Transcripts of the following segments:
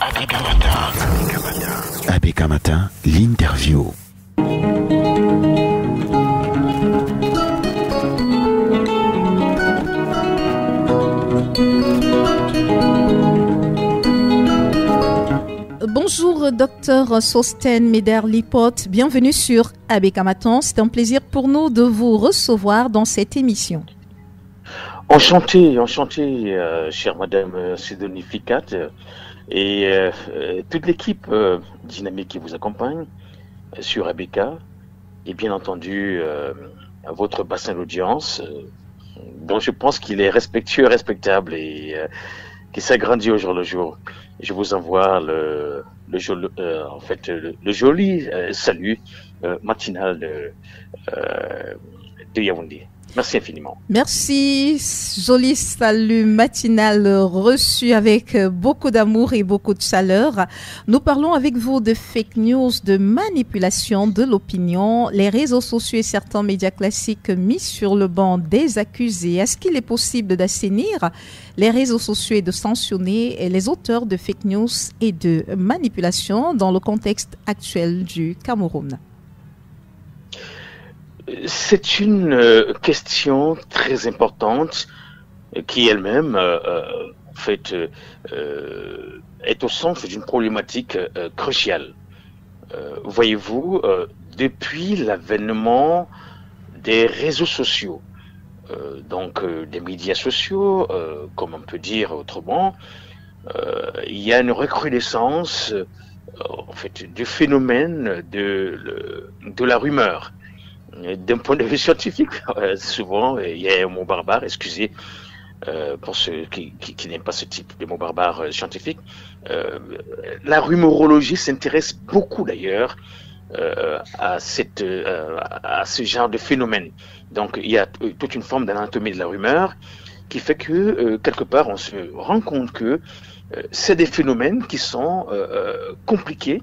ABK Matin, l'interview. Bonjour, docteur Sostène Médère-Lipote. Bienvenue sur ABK Matin. C'est un plaisir pour nous de vous recevoir dans cette émission. Enchanté, chère Madame Sidonie Ficat et toute l'équipe dynamique qui vous accompagne sur ABK et bien entendu votre bassin d'audience dont je pense qu'il est respectueux et respectable et qui s'agrandit au jour le jour. Je vous envoie le joli salut matinal de Yaoundé. Merci infiniment. Merci. Joli salut matinal reçu avec beaucoup d'amour et beaucoup de chaleur. Nous parlons avec vous de fake news, de manipulation de l'opinion, les réseaux sociaux et certains médias classiques mis sur le banc des accusés. Est-ce qu'il est possible d'assainir les réseaux sociaux et de sanctionner les auteurs de fake news et de manipulation dans le contexte actuel du Cameroun? C'est une question très importante qui elle-même est au centre d'une problématique cruciale. Voyez-vous, depuis l'avènement des réseaux sociaux, des médias sociaux, comme on peut dire autrement, il y a une recrudescence du phénomène de la rumeur. D'un point de vue scientifique, souvent, il y a un mot barbare, excusez pour ceux qui n'aiment pas ce type de mot barbare scientifique. La rumorologie s'intéresse beaucoup d'ailleurs à ce genre de phénomène. Donc il y a toute une forme d'anatomie de la rumeur qui fait que quelque part on se rend compte que c'est des phénomènes qui sont compliqués,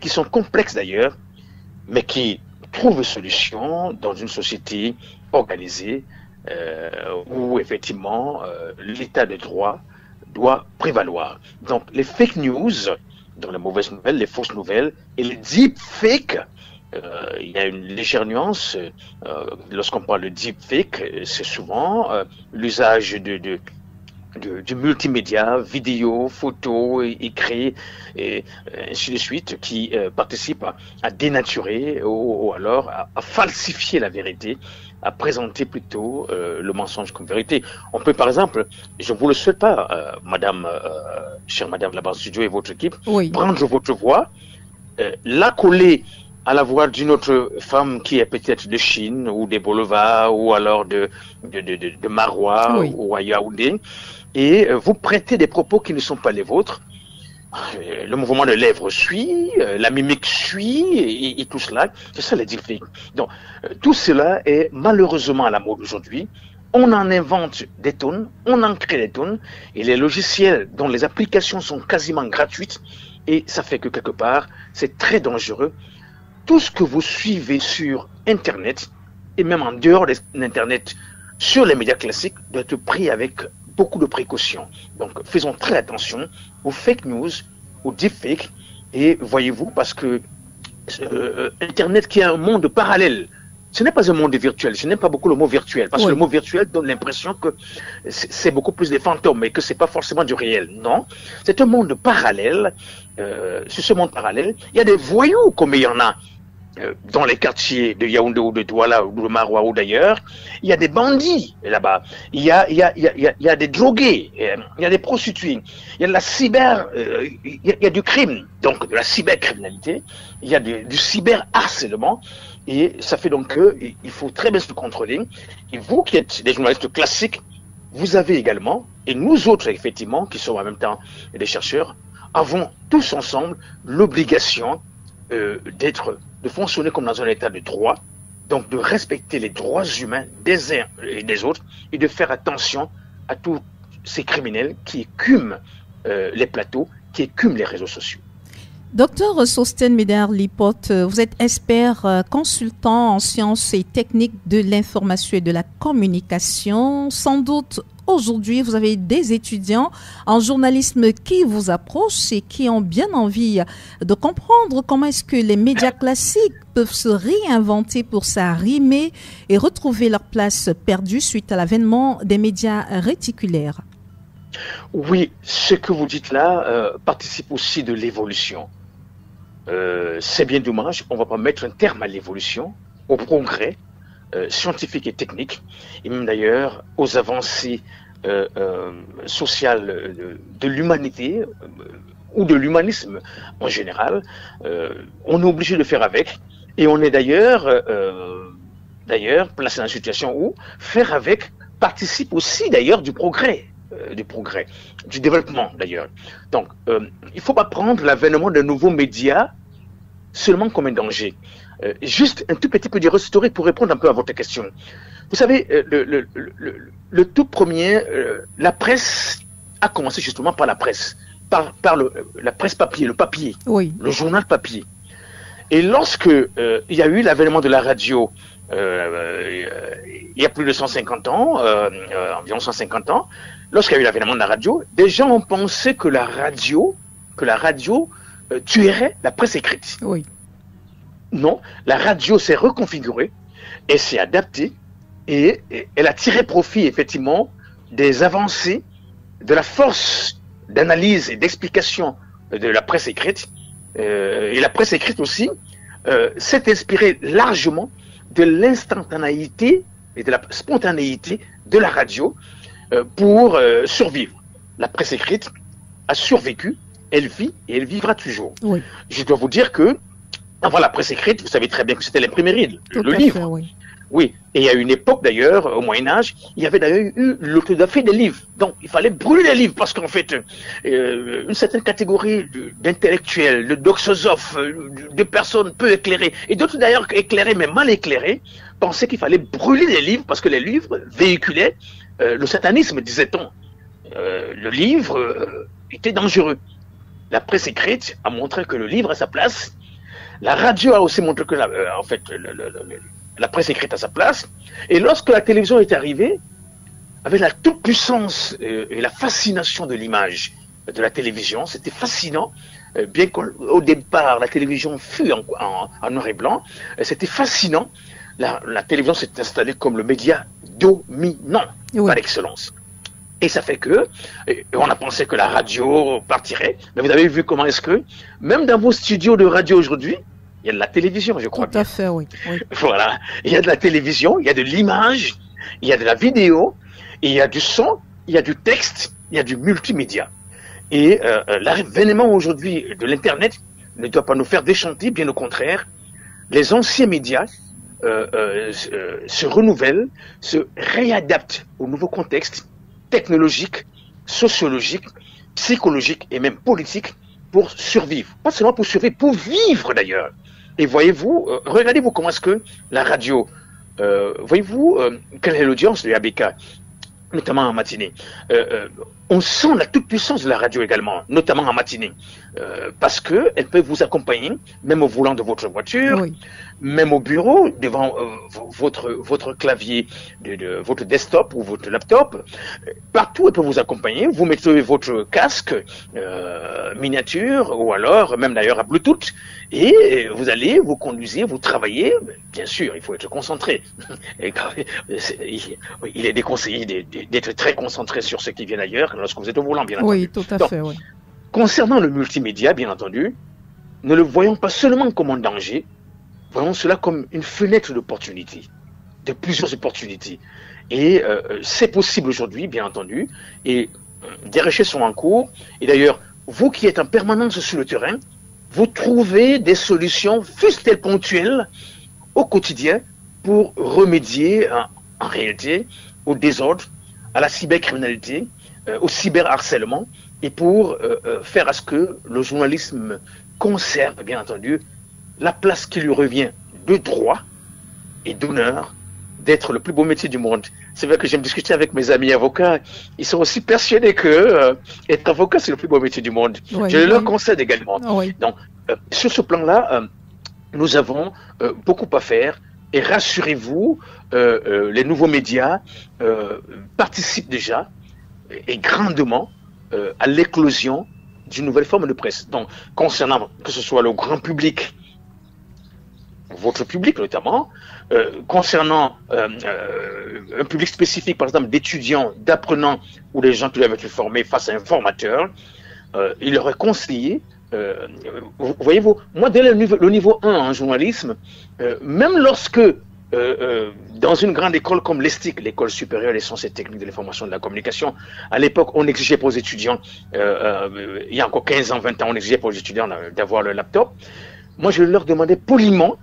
qui sont complexes d'ailleurs, mais qui trouve solution dans une société organisée où effectivement l'état de droit doit prévaloir. Donc les fake news, dans les mauvaises nouvelles, les fausses nouvelles et les deepfakes, il y a une légère nuance. Lorsqu'on parle de deepfake, c'est souvent l'usage du multimédia, vidéo, photo, écrit, et ainsi de suite, qui participe à dénaturer ou alors à falsifier la vérité, à présenter plutôt le mensonge comme vérité. On peut par exemple, je ne vous le souhaite pas, chère Madame là-bas studio et votre équipe, oui, prendre votre voix, la coller à la voix d'une autre femme qui est peut-être de Chine ou des Bolova ou alors de Marois, oui, ou à Yaoundé, et vous prêtez des propos qui ne sont pas les vôtres. Le mouvement de lèvres suit, la mimique suit, et tout cela, c'est ça les deepfakes. Donc, tout cela est malheureusement à la mode aujourd'hui. On en invente des tonnes, on en crée des tonnes, et les logiciels dont les applications sont quasiment gratuites, et ça fait que quelque part, c'est très dangereux. Tout ce que vous suivez sur Internet, et même en dehors d'Internet, sur les médias classiques, doit être pris avec beaucoup de précautions. Donc, faisons très attention aux fake news, aux deepfakes, et voyez-vous, parce que Internet qui est un monde parallèle, ce n'est pas un monde virtuel, je n'aime pas beaucoup le mot virtuel, parce que le mot virtuel donne l'impression que c'est beaucoup plus des fantômes, et que c'est pas forcément du réel. Non, c'est un monde parallèle. Sur ce monde parallèle, il y a des voyous comme il y en a dans les quartiers de Yaoundé ou de Douala ou de Marois ou d'ailleurs. Il y a des bandits là-bas, il y a des drogués, il y a des prostituées, il y a de la il y a du crime, donc de la cybercriminalité, il y a du cyberharcèlement, et ça fait donc qu'il faut très bien se contrôler. Et vous qui êtes des journalistes classiques, vous avez également, et nous autres effectivement, qui sommes en même temps des chercheurs, avons tous ensemble l'obligation de fonctionner comme dans un état de droit, donc de respecter les droits humains des uns et des autres, et de faire attention à tous ces criminels qui écument les plateaux, qui écument les réseaux sociaux. Docteur Sostène Médère-Lipote, vous êtes expert consultant en sciences et techniques de l'information et de la communication. Sans doute, aujourd'hui, vous avez des étudiants en journalisme qui vous approchent et qui ont bien envie de comprendre comment est-ce que les médias classiques peuvent se réinventer pour s'arrimer et retrouver leur place perdue suite à l'avènement des médias réticulaires. Oui, ce que vous dites là participe aussi de l'évolution. C'est bien dommage, on ne va pas mettre un terme à l'évolution, au progrès scientifique et technique, et même d'ailleurs aux avancées sociales de l'humanité ou de l'humanisme en général. On est obligé de faire avec, et on est d'ailleurs placé dans une situation où faire avec participe aussi d'ailleurs du progrès, du développement d'ailleurs. Donc, il ne faut pas prendre l'avènement de nouveaux médias seulement comme un danger. Juste un tout petit peu d'erreur historique pour répondre un peu à votre question. Vous savez, le tout premier, la presse a commencé justement par la presse, par la presse papier, le papier, oui. Le journal papier. Et lorsque il y a eu l'avènement de la radio, il y a plus de 150 ans, environ 150 ans, lorsqu'il y a eu l'avènement de la radio, des gens ont pensé que la radio tuerait la presse écrite. Oui. Non, la radio s'est reconfigurée et s'est adaptée et elle a tiré profit effectivement des avancées, de la force d'analyse et d'explication de la presse écrite. Et la presse écrite aussi s'est inspirée largement de l'instantanéité et de la spontanéité de la radio pour survivre. La presse écrite a survécu, elle vit et elle vivra toujours. Oui. Je dois vous dire que avant la presse écrite, vous savez très bien que c'était l'imprimerie, le livre. Fait, oui. Oui, et il y a une époque d'ailleurs, au Moyen-Âge, il y avait d'ailleurs eu l'orthographie des livres. Donc il fallait brûler les livres parce qu'en fait, une certaine catégorie d'intellectuels, de doxosophes, de personnes peu éclairées, et d'autres d'ailleurs éclairées mais mal éclairées, pensaient qu'il fallait brûler les livres parce que les livres véhiculaient le satanisme, disait-on. Le livre était dangereux. La presse écrite a montré que le livre a sa place. La radio a aussi montré que la presse écrite a sa place. Et lorsque la télévision est arrivée, avec la toute-puissance et la fascination de l'image de la télévision, c'était fascinant, bien qu'au départ la télévision fut en noir et blanc, c'était fascinant. La télévision s'est installée comme le média dominant par excellence. Et ça fait que, on a pensé que la radio partirait, mais vous avez vu comment est-ce que, même dans vos studios de radio aujourd'hui, il y a de la télévision, je crois. Tout à fait, oui. Voilà, il y a de la télévision, il y a de l'image, il y a de la vidéo, il y a du son, il y a du texte, il y a du multimédia. Et l'avènement aujourd'hui de l'Internet ne doit pas nous faire déchanter, bien au contraire. Les anciens médias se renouvellent, se réadaptent au nouveau contexte technologique, sociologique, psychologique et même politique pour survivre. Pas seulement pour survivre, pour vivre d'ailleurs. Et voyez-vous, regardez-vous comment est-ce que la radio, voyez-vous, quelle est l'audience de ABK, notamment en matinée. On sent la toute-puissance de la radio également, notamment en matinée, parce qu'elle peut vous accompagner, même au volant de votre voiture, oui. Même au bureau, devant votre clavier, votre desktop ou votre laptop. Partout, elle peut vous accompagner. Vous mettez votre casque miniature ou alors, même d'ailleurs à Bluetooth, et vous allez, vous conduisez, vous travaillez. Bien sûr, il faut être concentré. Il est déconseillé d'être très concentré sur ce qui vient d'ailleurs lorsque vous êtes au volant, bien entendu. Oui, tout à fait, oui. Concernant le multimédia, bien entendu, ne le voyons pas seulement comme un danger, voyons cela comme une fenêtre d'opportunité, de plusieurs opportunités. Et c'est possible aujourd'hui, bien entendu, et des recherches sont en cours. Et d'ailleurs, vous qui êtes en permanence sur le terrain, vous trouvez des solutions, fussent-elles ponctuelles, au quotidien, pour remédier en réalité au désordre, à la cybercriminalité, au cyberharcèlement, et pour faire à ce que le journalisme conserve, bien entendu, la place qui lui revient de droit et d'honneur d'être le plus beau métier du monde. C'est vrai que j'aime discuter avec mes amis avocats. Ils sont aussi persuadés que être avocat, c'est le plus beau métier du monde. Oui, je leur concède également. Oui. Donc, sur ce plan-là, nous avons beaucoup à faire. Et rassurez-vous, les nouveaux médias participent déjà et grandement à l'éclosion d'une nouvelle forme de presse. Donc, concernant que ce soit le grand public, votre public notamment, concernant un public spécifique, par exemple d'étudiants, d'apprenants ou des gens qui doivent être formés face à un formateur, il leur est conseillé, voyez-vous, moi dès le niveau 1 en journalisme, même lorsque dans une grande école comme l'ESTIC, l'école supérieure des sciences et techniques de l'information et de la communication, à l'époque, on exigeait pour les étudiants, il y a encore 15 ans, 20 ans, on exigeait pour les étudiants d'avoir le laptop. Moi, je leur demandais poliment,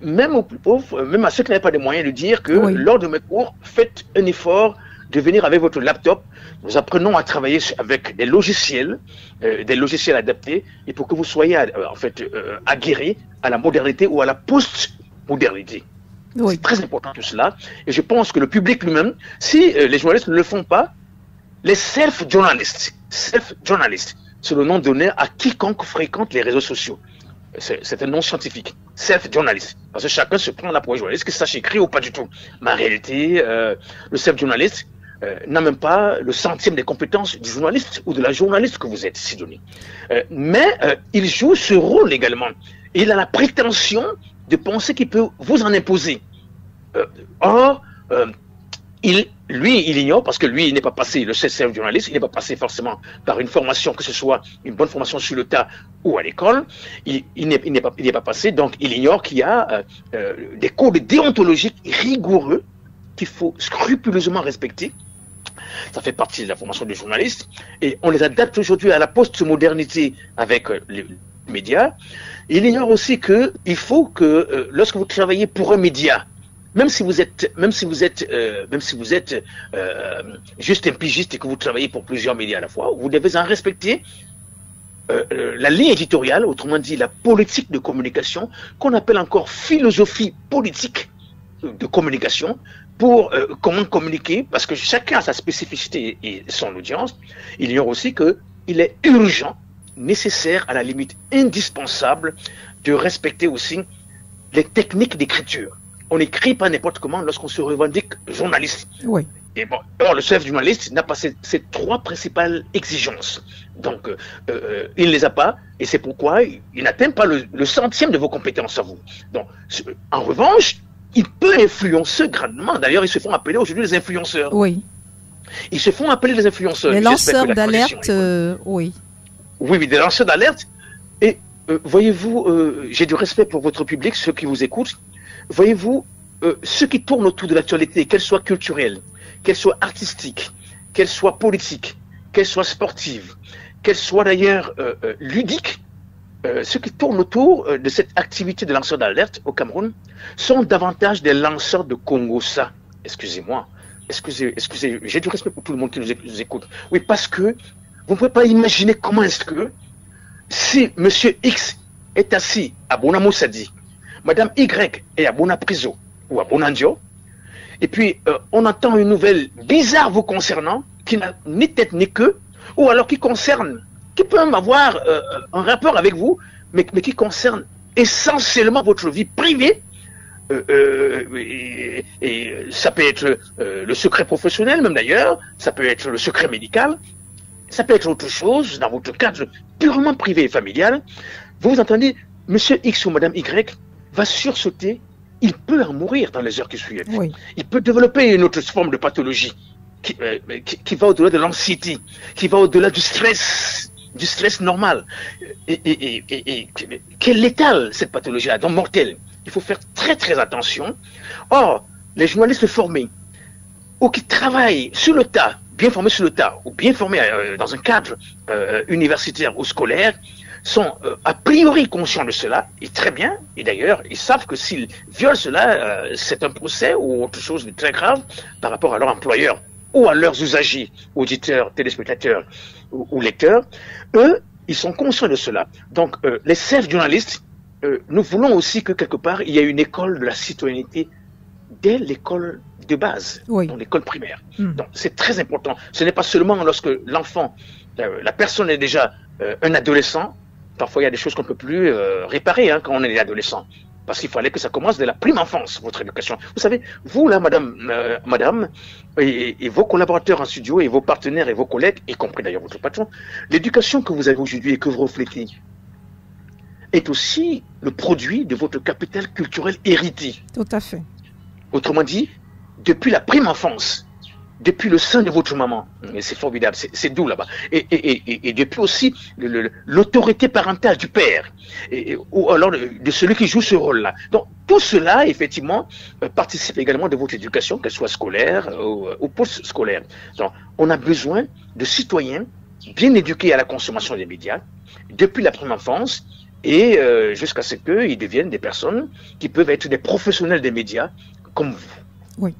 même aux plus pauvres, même à ceux qui n'avaient pas de moyens, de dire que lors de mes cours, faites un effort de venir avec votre laptop. Nous apprenons à travailler avec des logiciels adaptés, et pour que vous soyez en fait aguerris à la modernité ou à la post-modernité. C'est très important tout cela, et je pense que le public lui-même, si les journalistes ne le font pas, les self-journalistes, c'est le nom donné à quiconque fréquente les réseaux sociaux. C'est un nom scientifique, self-journaliste, parce que chacun se prend là pour un journaliste, que ça sache écrire ou pas du tout. Mais en réalité, le self-journaliste n'a même pas le centième des compétences du journaliste ou de la journaliste que vous êtes, Sidonie. Mais il joue ce rôle également. Il a la prétention de penser qu'il peut vous en imposer. Il ignore, parce que lui, il n'est pas passé, le self-journaliste, il n'est pas passé forcément par une formation, que ce soit une bonne formation sur le tas ou à l'école. Il n'est pas passé, donc il ignore qu'il y a des codes déontologiques rigoureux qu'il faut scrupuleusement respecter. Ça fait partie de la formation des journalistes, et on les adapte aujourd'hui à la post-modernité avec les médias. Il ignore aussi qu'il faut que lorsque vous travaillez pour un média, même si vous êtes juste un pigiste et que vous travaillez pour plusieurs médias à la fois, vous devez en respecter la ligne éditoriale, autrement dit la politique de communication, qu'on appelle encore philosophie politique de communication, pour comment communiquer, parce que chacun a sa spécificité et son audience. Il ignore aussi qu'il est urgent, nécessaire, à la limite indispensable, de respecter aussi les techniques d'écriture. On n'écrit pas n'importe comment lorsqu'on se revendique journaliste. Oui. Et bon, alors le chef journaliste n'a pas ces trois principales exigences. Donc, il ne les a pas, et c'est pourquoi il n'atteint pas le centième de vos compétences à vous. Donc, en revanche, il peut influencer grandement. D'ailleurs, ils se font appeler aujourd'hui les influenceurs. Oui. Ils se font appeler les influenceurs. Les lanceurs d'alerte, oui. Oui, des lanceurs d'alerte. Et voyez-vous, j'ai du respect pour votre public, ceux qui vous écoutent. Voyez-vous, ceux qui tournent autour de l'actualité, qu'elle soit culturelle, qu'elle soit artistique, qu'elle soit politique, qu'elle soit sportive, qu'elle soit d'ailleurs ludique, ceux qui tournent autour de cette activité de lanceur d'alerte au Cameroun sont davantage des lanceurs de Congossa. Excusez-moi, excusez, j'ai du respect pour tout le monde qui nous écoute. Oui, parce que vous ne pouvez pas imaginer comment est-ce que si Monsieur X est assis à Bonamoussadi, Madame Y est à Bonapriso ou à Bonandio, et puis on entend une nouvelle bizarre vous concernant, qui n'a ni tête ni queue, ou alors qui peut même avoir un rapport avec vous, mais qui concerne essentiellement votre vie privée, et ça peut être le secret professionnel même d'ailleurs, ça peut être le secret médical, ça peut être autre chose dans votre cadre purement privé et familial. Vous entendez, Monsieur X ou Madame Y va sursauter, il peut en mourir dans les heures qui suivent. Oui. Il peut développer une autre forme de pathologie qui va au-delà de l'anxiété, qui va au-delà du stress normal, et qui est létale, cette pathologie-là, donc mortelle. Il faut faire très très attention. Or, les journalistes formés, ou qui travaillent sur le tas, bien formés sur le tas, ou bien formés dans un cadre universitaire ou scolaire, sont a priori conscients de cela, et très bien, et d'ailleurs, ils savent que s'ils violent cela, c'est un procès ou autre chose de très grave par rapport à leur employeur ou à leurs usagers, auditeurs, téléspectateurs ou lecteurs. Eux, ils sont conscients de cela. Donc, les self-journalistes, nous voulons aussi que quelque part, il y ait une école de la citoyenneté dès l'école de base, oui, dans l'école primaire. Donc, c'est très important. Ce n'est pas seulement lorsque l'enfant, la personne est déjà un adolescent. Parfois, il y a des choses qu'on ne peut plus réparer quand on est adolescent. Parce qu'il fallait que ça commence dès la prime enfance, votre éducation. Vous savez, vous là, madame, et vos collaborateurs en studio, et vos partenaires et vos collègues, y compris d'ailleurs votre patron, l'éducation que vous avez aujourd'hui et que vous reflétez est aussi le produit de votre capital culturel hérité. Tout à fait. Autrement dit, depuis la prime enfance, depuis le sein de votre maman, et c'est formidable, c'est doux là-bas, et depuis aussi l'autorité parentale du père, ou alors de celui qui joue ce rôle-là. Donc tout cela, effectivement, participe également de votre éducation, qu'elle soit scolaire ou post-scolaire. Donc on a besoin de citoyens bien éduqués à la consommation des médias, depuis la prime enfance, et jusqu'à ce qu'ils deviennent des personnes qui peuvent être des professionnels des médias, comme vous. Oui.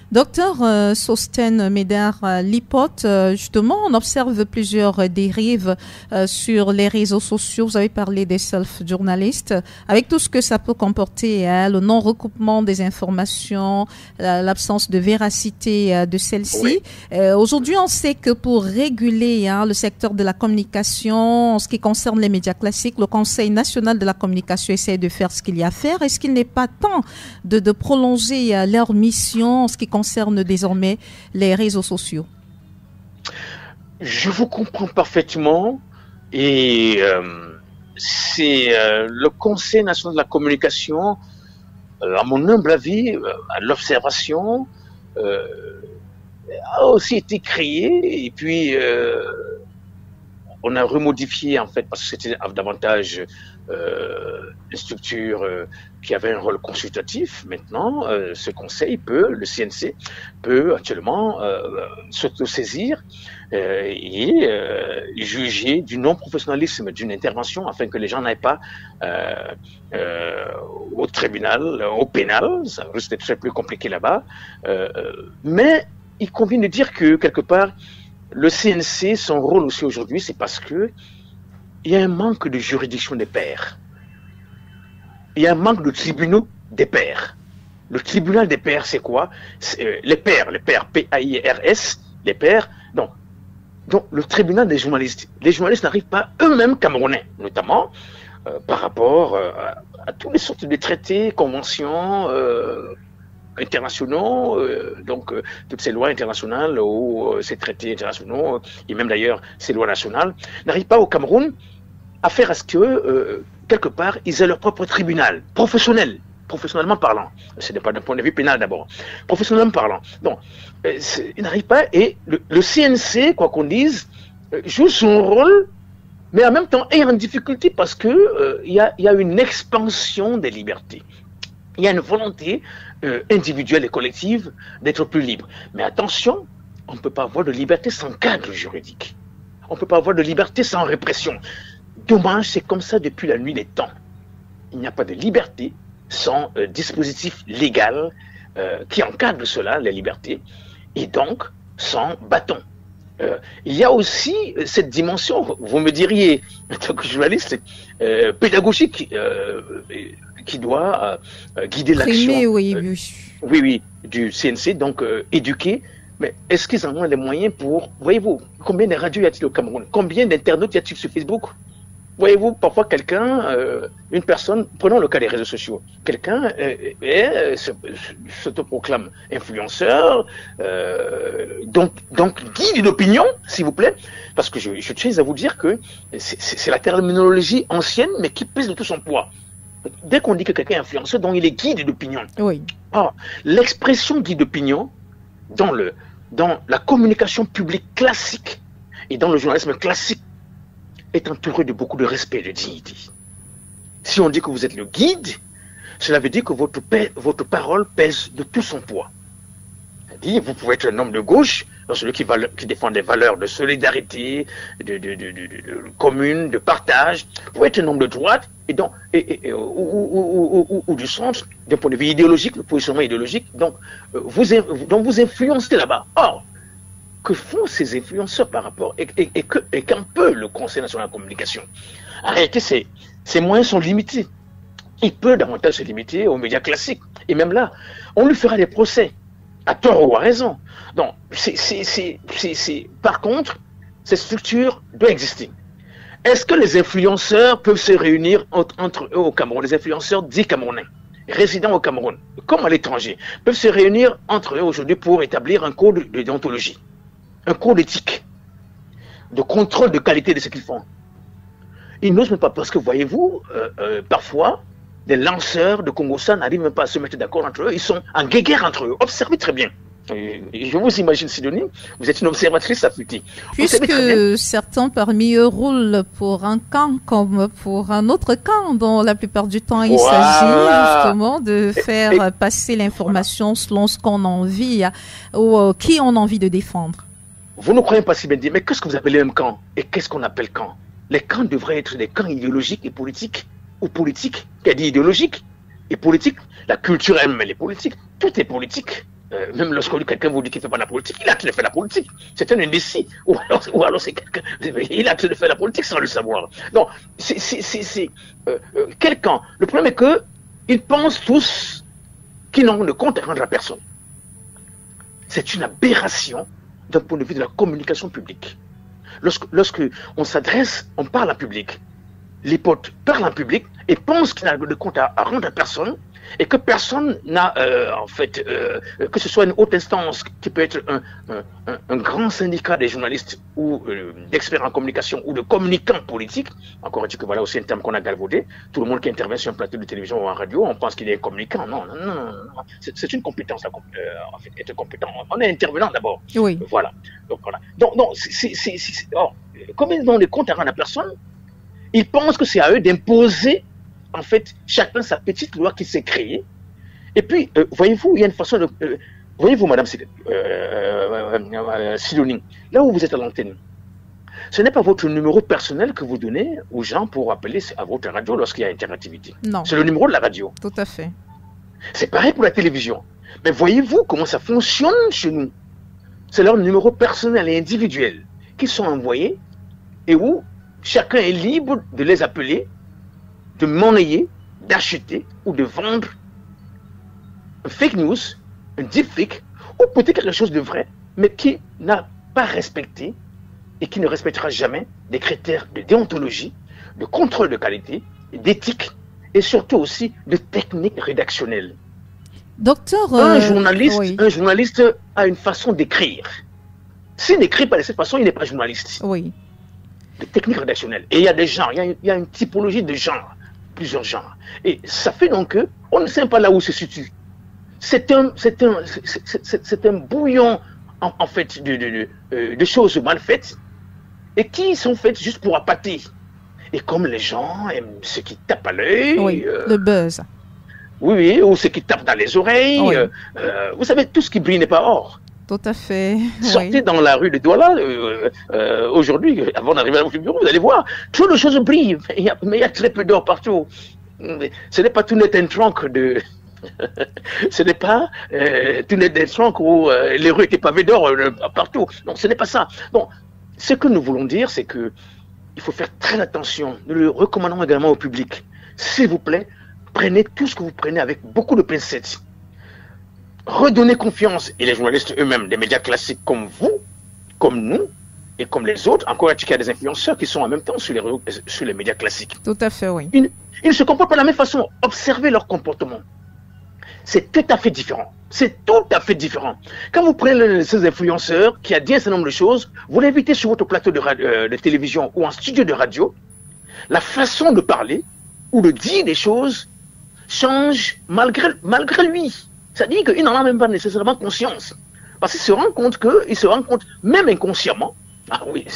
Docteur Sostène Médard Lipote, justement, on observe plusieurs dérives sur les réseaux sociaux. Vous avez parlé des self-journalistes, avec tout ce que ça peut comporter, le non-recoupement des informations, l'absence de véracité de celles-ci. Oui. Aujourd'hui, on sait que pour réguler le secteur de la communication, en ce qui concerne les médias classiques, le Conseil national de la communication essaie de faire ce qu'il y a à faire. Est-ce qu'il n'est pas temps de prolonger leur mission en ce qui concerne désormais les réseaux sociaux? Je vous comprends parfaitement et c'est le Conseil national de la communication, à mon humble avis, à l'observation, a aussi été créé et puis on a remodifié en fait parce que c'était davantage une structure qui avait un rôle consultatif. Maintenant, ce conseil le CNC peut actuellement s'auto-saisir et juger du non-professionnalisme d'une intervention afin que les gens n'aillent pas au tribunal, au pénal. Ça risque d'être très plus compliqué là-bas. Mais il convient de dire que quelque part, le CNC, son rôle aussi aujourd'hui, c'est parce que il y a un manque de juridiction des pairs. Il y a un manque de tribunaux des pairs. Le tribunal des pairs, c'est quoi? Les pairs, P-A-I-R-S, les pairs. Donc, le tribunal des journalistes. Les journalistes n'arrivent pas eux-mêmes camerounais, notamment par rapport à toutes les sortes de traités, conventions internationaux, toutes ces lois internationales ou ces traités internationaux, et même d'ailleurs ces lois nationales, n'arrivent pas au Cameroun à faire à ce que, quelque part, ils aient leur propre tribunal, professionnellement parlant. Ce n'est pas d'un point de vue pénal d'abord. Professionnellement parlant. Donc, ils n'arrivent pas, et le CNC, quoi qu'on dise, joue son rôle, mais en même temps est en difficulté parce que il y a une expansion des libertés. Il y a une volonté individuelle et collective d'être plus libre. Mais attention, on ne peut pas avoir de liberté sans cadre juridique. On ne peut pas avoir de liberté sans répression. Dommage, c'est comme ça depuis la nuit des temps. Il n'y a pas de liberté sans dispositif légal qui encadre cela, la liberté, et donc sans bâton. Il y a aussi cette dimension, vous me diriez, en tant que journaliste, pédagogique, qui doit guider l'action oui, du CNC, donc éduquer. Mais est-ce qu'ils en ont les moyens pour... Voyez-vous, combien de radios y a-t-il au Cameroun? Combien d'internautes y a-t-il sur Facebook? Voyez-vous, parfois quelqu'un, une personne, prenons le cas des réseaux sociaux, quelqu'un s'autoproclame influenceur, donc guide d'opinion, s'il vous plaît, parce que je tiens à vous dire que c'est la terminologie ancienne, mais qui pèse de tout son poids. Dès qu'on dit que quelqu'un est influenceur, donc il est guide d'opinion. Oui. Or, l'expression guide d'opinion, dans la communication publique classique et dans le journalisme classique, est entouré de beaucoup de respect et de dignité. Si on dit que vous êtes le guide, cela veut dire que votre parole pèse de tout son poids. C'est-à-dire, vous pouvez être un homme de gauche, celui qui défend des valeurs de solidarité, de commune, de partage. Vous pouvez être un homme de droite ou du centre, d'un point de vue idéologique, le positionnement idéologique. Donc vous influencez là-bas. Or, que font ces influenceurs par rapport et qu'un peu le Conseil national de la communication? En réalité, ces moyens sont limités. Il peut davantage se limiter aux médias classiques. Et même là, on lui fera des procès, à tort ou à raison. Donc, par contre, cette structure doit exister. est-ce que les influenceurs peuvent se réunir entre eux au Cameroun, les influenceurs dits camerounais, résidents au Cameroun, comme à l'étranger, peuvent se réunir entre eux aujourd'hui pour établir un code de déontologie, un code éthique, de contrôle de qualité de ce qu'ils font? Ils n'osent même pas, parce que voyez-vous, parfois, des lanceurs de Congo-Ça n'arrivent même pas à se mettre d'accord entre eux, ils sont en guéguerre entre eux. Observez très bien. Je vous imagine, Sidonie, vous êtes une observatrice affûtée. Puisque certains parmi eux roulent pour un camp comme pour un autre camp, dont la plupart du temps il s'agit justement de faire passer l'information selon ce qu'on a envie ou qui on a envie de défendre. Vous ne croyez pas si bien dire, mais qu'est-ce que vous appelez un camp et qu'est-ce qu'on appelle camp? Les camps devraient être des camps idéologiques et politiques, ou politiques, qui a dit idéologique et politique. La culture aime les politiques, tout est politique. Même lorsque quelqu'un vous dit qu'il ne fait pas la politique, il a de faire la politique. C'est un indécis. Ou alors c'est quelqu'un, il a de faire la politique sans le savoir. Donc, c'est quel camp? Le problème est qu'ils pensent tous qu'ils n'ont de compte à rendre à personne. C'est une aberration d'un point de vue de la communication publique. Lorsque on s'adresse, on parle en public, les potes parlent en public et pensent qu'il n'a de compte à rendre à personne, et que personne n'a, que ce soit une haute instance qui peut être un grand syndicat des journalistes ou d'experts en communication ou de communicants politiques. Encore un que voilà aussi un terme qu'on a galvaudé. Tout le monde qui intervient sur un plateau de télévision ou en radio, on pense qu'il est communicant. Non. C'est une compétence, être compétent. On est intervenant d'abord. Oui. Voilà. Donc, comme ils n'ont de compte à rendre à personne, ils pensent que c'est à eux d'imposer en fait, chacun sa petite loi qui s'est créée. Et puis, voyez-vous, il y a une façon de... voyez-vous, Madame Sidonie, là où vous êtes à l'antenne, ce n'est pas votre numéro personnel que vous donnez aux gens pour appeler à votre radio lorsqu'il y a interactivité. Non. C'est le numéro de la radio. Tout à fait. C'est pareil pour la télévision. Mais voyez-vous comment ça fonctionne chez nous? C'est leur numéro personnel et individuel qui sont envoyés et où chacun est libre de les appeler, de monnayer, d'acheter ou de vendre un fake news, un deepfake, ou peut-être quelque chose de vrai, mais qui n'a pas respecté et qui ne respectera jamais des critères de déontologie, de contrôle de qualité, d'éthique et surtout aussi de technique rédactionnelle. Docteur, un journaliste a une façon d'écrire. S'il n'écrit pas de cette façon, il n'est pas journaliste. Oui. De technique rédactionnelle. Et il y a des genres, il y a une typologie de genres. Plusieurs genres. Et ça fait donc qu'on ne sait pas là où se situe. C'est un bouillon, en fait, de choses mal faites et qui sont faites juste pour appâter. Et comme les gens aiment ce qui tape à l'œil... Oui, le buzz. Oui, ou ce qui tape dans les oreilles. Oui. Vous savez, tout ce qui brille n'est pas or. Tout à fait. Sortez dans la rue de Douala aujourd'hui, avant d'arriver à votre bureau, vous allez voir, trop de choses brillent, mais il y a très peu d'or partout. Ce n'est pas tout net un tronc de... ce n'est pas tout net un tronc où les rues étaient pavées d'or partout. Donc ce n'est pas ça. Donc, ce que nous voulons dire, c'est que il faut faire très attention. Nous le recommandons également au public. S'il vous plaît, prenez tout ce que vous prenez avec beaucoup de pincettes. Redonner confiance, et les journalistes eux-mêmes, des médias classiques comme vous, comme nous, et comme les autres, encore qu'il y a des influenceurs qui sont en même temps sur les médias classiques. Tout à fait, oui. Ils ne se comportent pas de la même façon. Observez leur comportement. C'est tout à fait différent. C'est tout à fait différent. Quand vous prenez ces influenceurs qui a dit un certain nombre de choses, vous l'invitez sur votre plateau de télévision ou en studio de radio, la façon de parler ou de dire des choses change malgré lui. C'est-à-dire qu'il n'en a même pas nécessairement conscience. Parce qu'il se rend compte même inconsciemment, ah oui,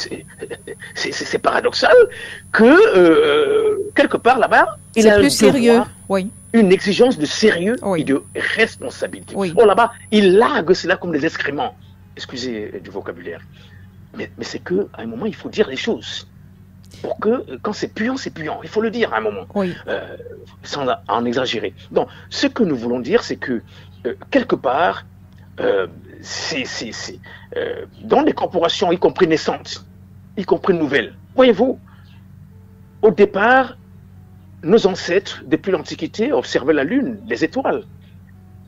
c'est paradoxal, que quelque part là-bas, il a plus sérieux, oui. Une exigence de sérieux et de responsabilité. Oui. Or là-bas, il largue cela comme des excréments. Excusez du vocabulaire. Mais c'est qu'à un moment, il faut dire les choses. Pour que, quand c'est puant, c'est puant. Il faut le dire à un moment, sans en exagérer. Donc, ce que nous voulons dire, c'est que, quelque part, dans les corporations, y compris naissantes, y compris nouvelles, voyez-vous, au départ, nos ancêtres, depuis l'Antiquité, observaient la Lune, les étoiles.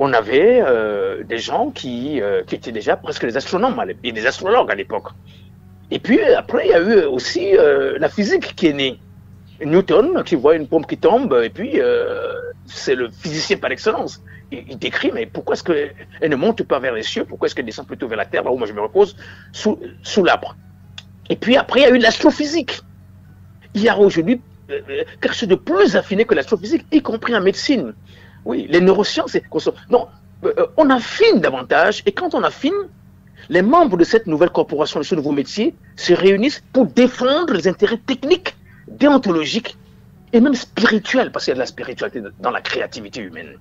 On avait des gens qui étaient déjà presque des astronomes et des astrologues à l'époque. Et puis après, il y a eu aussi la physique qui est née. Newton, qui voit une pomme qui tombe, et puis c'est le physicien par excellence. Il décrit, mais pourquoi est-ce qu'elle ne monte pas vers les cieux? Pourquoi est-ce qu'elle descend plutôt vers la terre, là où moi je me repose, sous l'arbre? Et puis après, il y a eu l'astrophysique. Il y a aujourd'hui quelque chose de plus affiné que l'astrophysique, y compris en médecine. Oui, les neurosciences. Non, on affine davantage, et quand on affine, les membres de cette nouvelle corporation, de ce nouveau métier, se réunissent pour défendre les intérêts techniques, déontologiques et même spirituels, parce qu'il y a de la spiritualité dans la créativité humaine.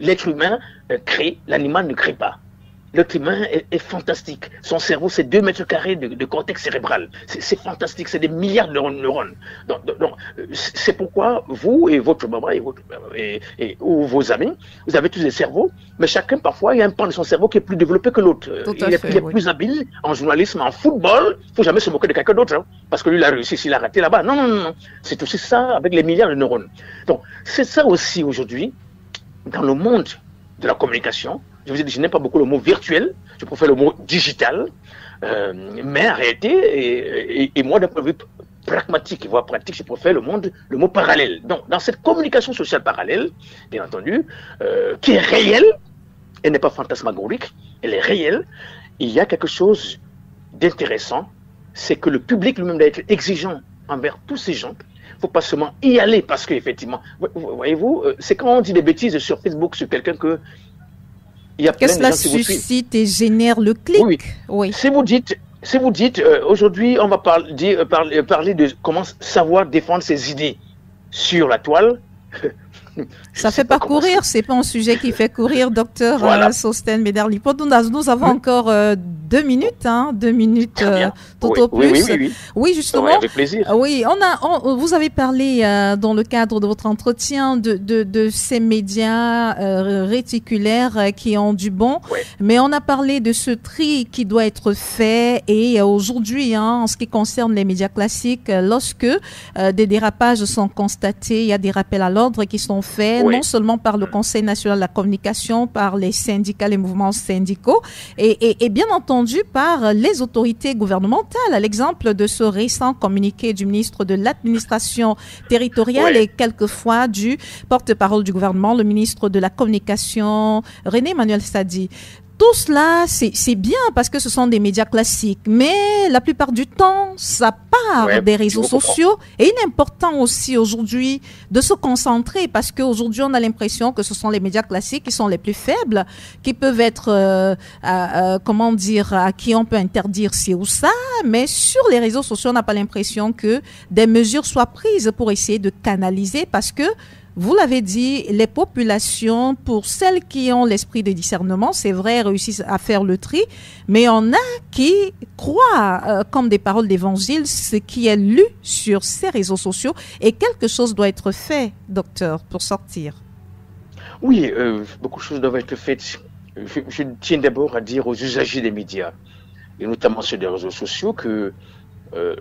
L'être humain crée, l'animal ne crée pas. L'être humain est fantastique. Son cerveau, c'est 2 mètres carrés de cortex cérébral. C'est fantastique, c'est des milliards de neurones. Donc, c'est pourquoi vous et votre maman ou vos amis, vous avez tous des cerveaux, mais chacun, parfois, il y a un pan de son cerveau qui est plus développé que l'autre. Il est plus habile en journalisme, en football. Il ne faut jamais se moquer de quelqu'un d'autre, hein, parce que lui, il a réussi, s'il a raté là-bas. Non. C'est aussi ça avec les milliards de neurones. Donc, c'est ça aussi aujourd'hui, dans le monde de la communication. Je vous ai dit, je n'aime pas beaucoup le mot virtuel, je préfère le mot digital, mais en réalité, et moi d'un point de vue pragmatique, voire pratique, je préfère le mot parallèle. Donc, dans cette communication sociale parallèle, bien entendu, qui est réelle, elle n'est pas fantasmagorique, elle est réelle, il y a quelque chose d'intéressant, c'est que le public lui-même doit être exigeant envers tous ces gens. Il ne faut pas seulement y aller parce qu'effectivement, voyez-vous, c'est quand on dit des bêtises sur Facebook sur quelqu'un que que cela suscite et génère le clic. Oui. Si vous dites aujourd'hui, on va parler de comment savoir défendre ses idées sur la toile. Ça fait pas courir, c'est pas un sujet qui fait courir, docteur Sostène Médard-Lippot. Nous avons encore 2 minutes, tout au plus. Oui, justement. Ouais, avec plaisir. Oui, vous avez parlé dans le cadre de votre entretien de ces médias réticulaires qui ont du bon, mais on a parlé de ce tri qui doit être fait et aujourd'hui, en ce qui concerne les médias classiques, lorsque des dérapages sont constatés, il y a des rappels à l'ordre qui sont faits, non seulement par le Conseil national de la communication, par les syndicats, les mouvements syndicaux, et bien entendu par les autorités gouvernementales. À l'exemple de ce récent communiqué du ministre de l'administration territoriale et quelquefois du porte-parole du gouvernement, le ministre de la communication, René Manuel Sadi. Tout cela, c'est bien parce que ce sont des médias classiques, mais la plupart du temps, ça part des réseaux sociaux. Et il est important aussi aujourd'hui de se concentrer parce qu'aujourd'hui, on a l'impression que ce sont les médias classiques qui sont les plus faibles, qui peuvent être, à qui on peut interdire ci ou ça, mais sur les réseaux sociaux, on n'a pas l'impression que des mesures soient prises pour essayer de canaliser parce que vous l'avez dit, les populations, pour celles qui ont l'esprit de discernement, c'est vrai, réussissent à faire le tri, mais on a qui croient comme des paroles d'évangile ce qui est lu sur ces réseaux sociaux et quelque chose doit être fait, docteur, pour sortir. Oui, beaucoup de choses doivent être faites. Je tiens d'abord à dire aux usagers des médias, et notamment ceux des réseaux sociaux, que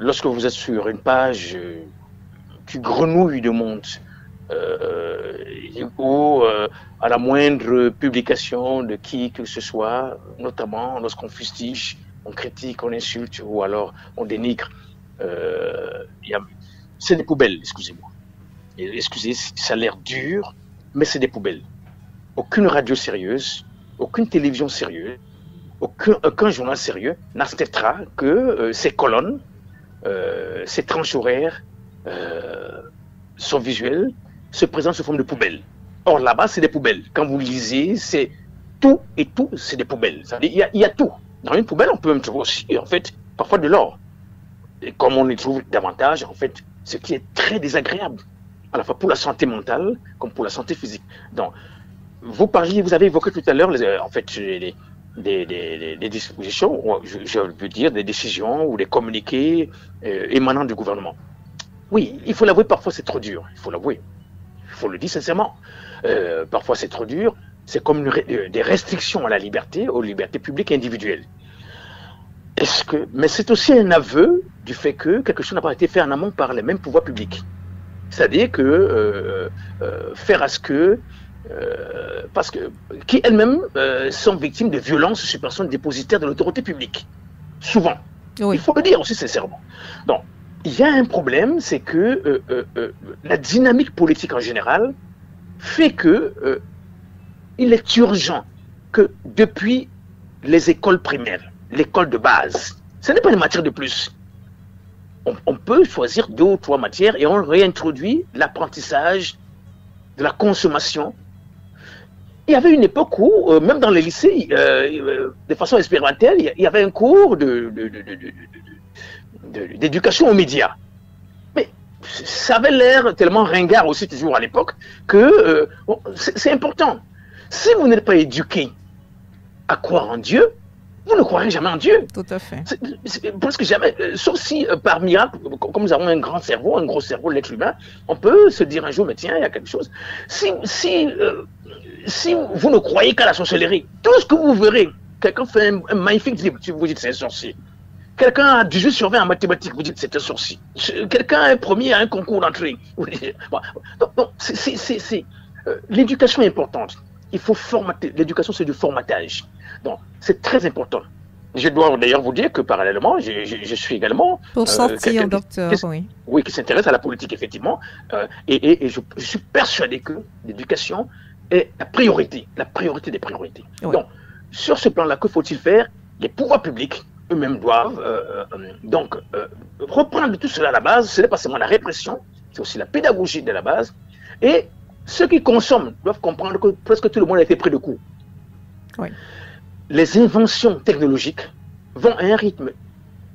lorsque vous êtes sur une page qui grenouille de monde, ou à la moindre publication de qui que ce soit, notamment lorsqu'on fustige, on critique, on insulte ou alors on dénigre, c'est des poubelles, excusez-moi. Excusez, ça a l'air dur, mais c'est des poubelles. Aucune radio sérieuse, aucune télévision sérieuse, aucun journal sérieux n'acceptera que ces colonnes, ces tranches horaires sont visuelles, se présentent sous forme de poubelles. Or, là-bas, c'est des poubelles. Quand vous lisez, c'est tout et tout, c'est des poubelles. Il y a tout. Dans une poubelle, on peut même trouver aussi, en fait, parfois de l'or. Et comme on y trouve davantage, en fait, ce qui est très désagréable, à la fois pour la santé mentale, comme pour la santé physique. Donc, vous avez évoqué tout à l'heure, des dispositions, je veux dire, des décisions ou des communiqués émanant du gouvernement. Oui, il faut l'avouer, parfois c'est trop dur, il faut l'avouer. Il faut le dire sincèrement. Parfois c'est trop dur, c'est comme des restrictions à la liberté, aux libertés publiques et individuelles. Mais c'est aussi un aveu du fait que quelque chose n'a pas été fait en amont par les mêmes pouvoirs publics. C'est-à-dire que faire à ce que, parce que qui elles-mêmes sont victimes de violences sur personnes dépositaires de l'autorité publique, souvent. Oui. Il faut le dire aussi sincèrement. Donc, il y a un problème, c'est que la dynamique politique en général fait que il est urgent que depuis les écoles primaires, l'école de base, ce n'est pas une matière de plus. On peut choisir 2 ou 3 matières et on réintroduit l'apprentissage de la consommation. Il y avait une époque où, même dans les lycées, de façon expérimentale, il y avait un cours d'éducation aux médias. Mais ça avait l'air tellement ringard aussi toujours à l'époque que c'est important. Si vous n'êtes pas éduqué à croire en Dieu, vous ne croirez jamais en Dieu. Tout à fait. Presque jamais. Sauf si, par miracle, comme nous avons un grand cerveau, un gros cerveau, l'être humain, on peut se dire un jour, mais tiens, il y a quelque chose. Si vous ne croyez qu'à la sorcellerie, tout ce que vous verrez, quelqu'un fait un magnifique livre, vous dites c'est un sorcier. Quelqu'un a 18 sur 20 en mathématiques, vous dites c'est un sorcier. Quelqu'un est premier à un concours d'entrée. Donc, l'éducation est importante. Il faut formater. L'éducation, c'est du formatage. Donc, c'est très important. Je dois d'ailleurs vous dire que parallèlement, je suis également... Pour sortir, docteur, oui. Oui, qui s'intéresse à la politique, effectivement. Et je suis persuadé que l'éducation est la priorité des priorités. Oui. Donc, sur ce plan-là, que faut-il faire? Les pouvoirs publics eux-mêmes doivent reprendre tout cela à la base. Ce n'est pas seulement la répression, c'est aussi la pédagogie de la base. Et ceux qui consomment doivent comprendre que presque tout le monde a été pris de coup. Oui. Les inventions technologiques vont à un rythme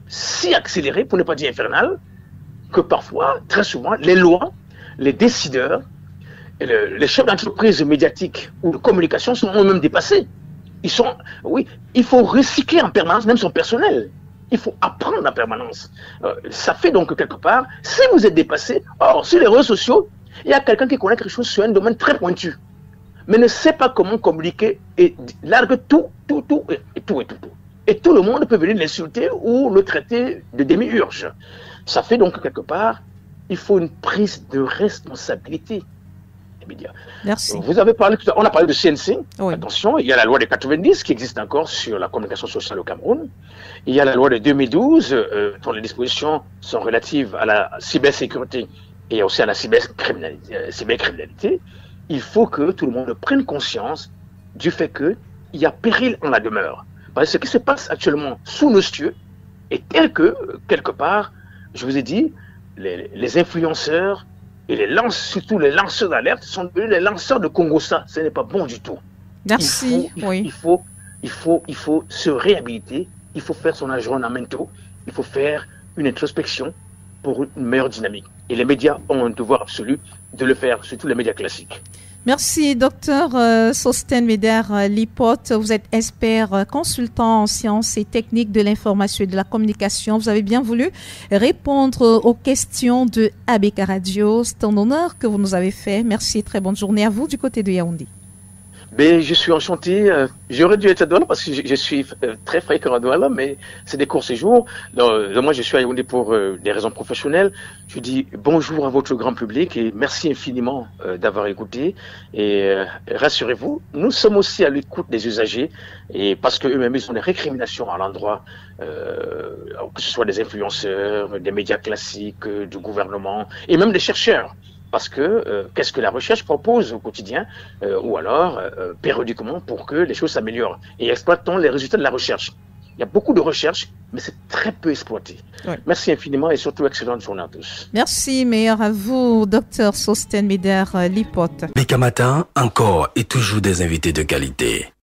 si accéléré, pour ne pas dire infernal, que parfois, très souvent, les lois, les décideurs, et les chefs d'entreprise médiatiques ou de communication sont eux-mêmes dépassés. Il faut recycler en permanence, même son personnel. Il faut apprendre en permanence. Ça fait donc que quelque part, si vous êtes dépassé, or, sur les réseaux sociaux, il y a quelqu'un qui connaît quelque chose sur un domaine très pointu, mais ne sait pas comment communiquer et largue tout. Et tout le monde peut venir l'insulter ou le traiter de démiurge. Ça fait donc quelque part, il faut une prise de responsabilité des médias. Merci. Vous avez parlé, on a parlé de CNC. Oui. Attention, il y a la loi de 90 qui existe encore sur la communication sociale au Cameroun. Il y a la loi de 2012 dont les dispositions sont relatives à la cybersécurité et aussi à la cybercriminalité. Il faut que tout le monde prenne conscience du fait qu'il y a péril en la demeure. Parce que ce qui se passe actuellement sous nos cieux est tel que, quelque part, je vous ai dit, les influenceurs et surtout les lanceurs d'alerte sont devenus les lanceurs de Congossa. Ce n'est pas bon du tout. Merci. Il faut se réhabiliter, il faut faire son aggiornamento, il faut faire une introspection pour une meilleure dynamique. Et les médias ont un devoir absolu de le faire, surtout les médias classiques. Merci, docteur Sosten Meder Lipote. Vous êtes expert consultant en sciences et techniques de l'information et de la communication. Vous avez bien voulu répondre aux questions de ABK Radio. C'est un honneur que vous nous avez fait. Merci et très bonne journée à vous du côté de Yaoundé. Ben, je suis enchanté. J'aurais dû être à Douala parce que je suis très fréquent à Douala, mais c'est des courts séjours. Moi, je suis à Yaoundé pour des raisons professionnelles. Je dis bonjour à votre grand public et merci infiniment d'avoir écouté. Et rassurez-vous, nous sommes aussi à l'écoute des usagers et parce qu'eux-mêmes, ils ont des récriminations à l'endroit, que ce soit des influenceurs, des médias classiques, du gouvernement et même des chercheurs. Parce que qu'est-ce que la recherche propose au quotidien ou alors périodiquement pour que les choses s'améliorent. Et exploitons les résultats de la recherche. Il y a beaucoup de recherche, mais c'est très peu exploité. Oui. Merci infiniment et surtout excellente journée à tous. Merci, meilleur à vous, docteur Sosten Meder Lipote. BK Matin, encore et toujours des invités de qualité.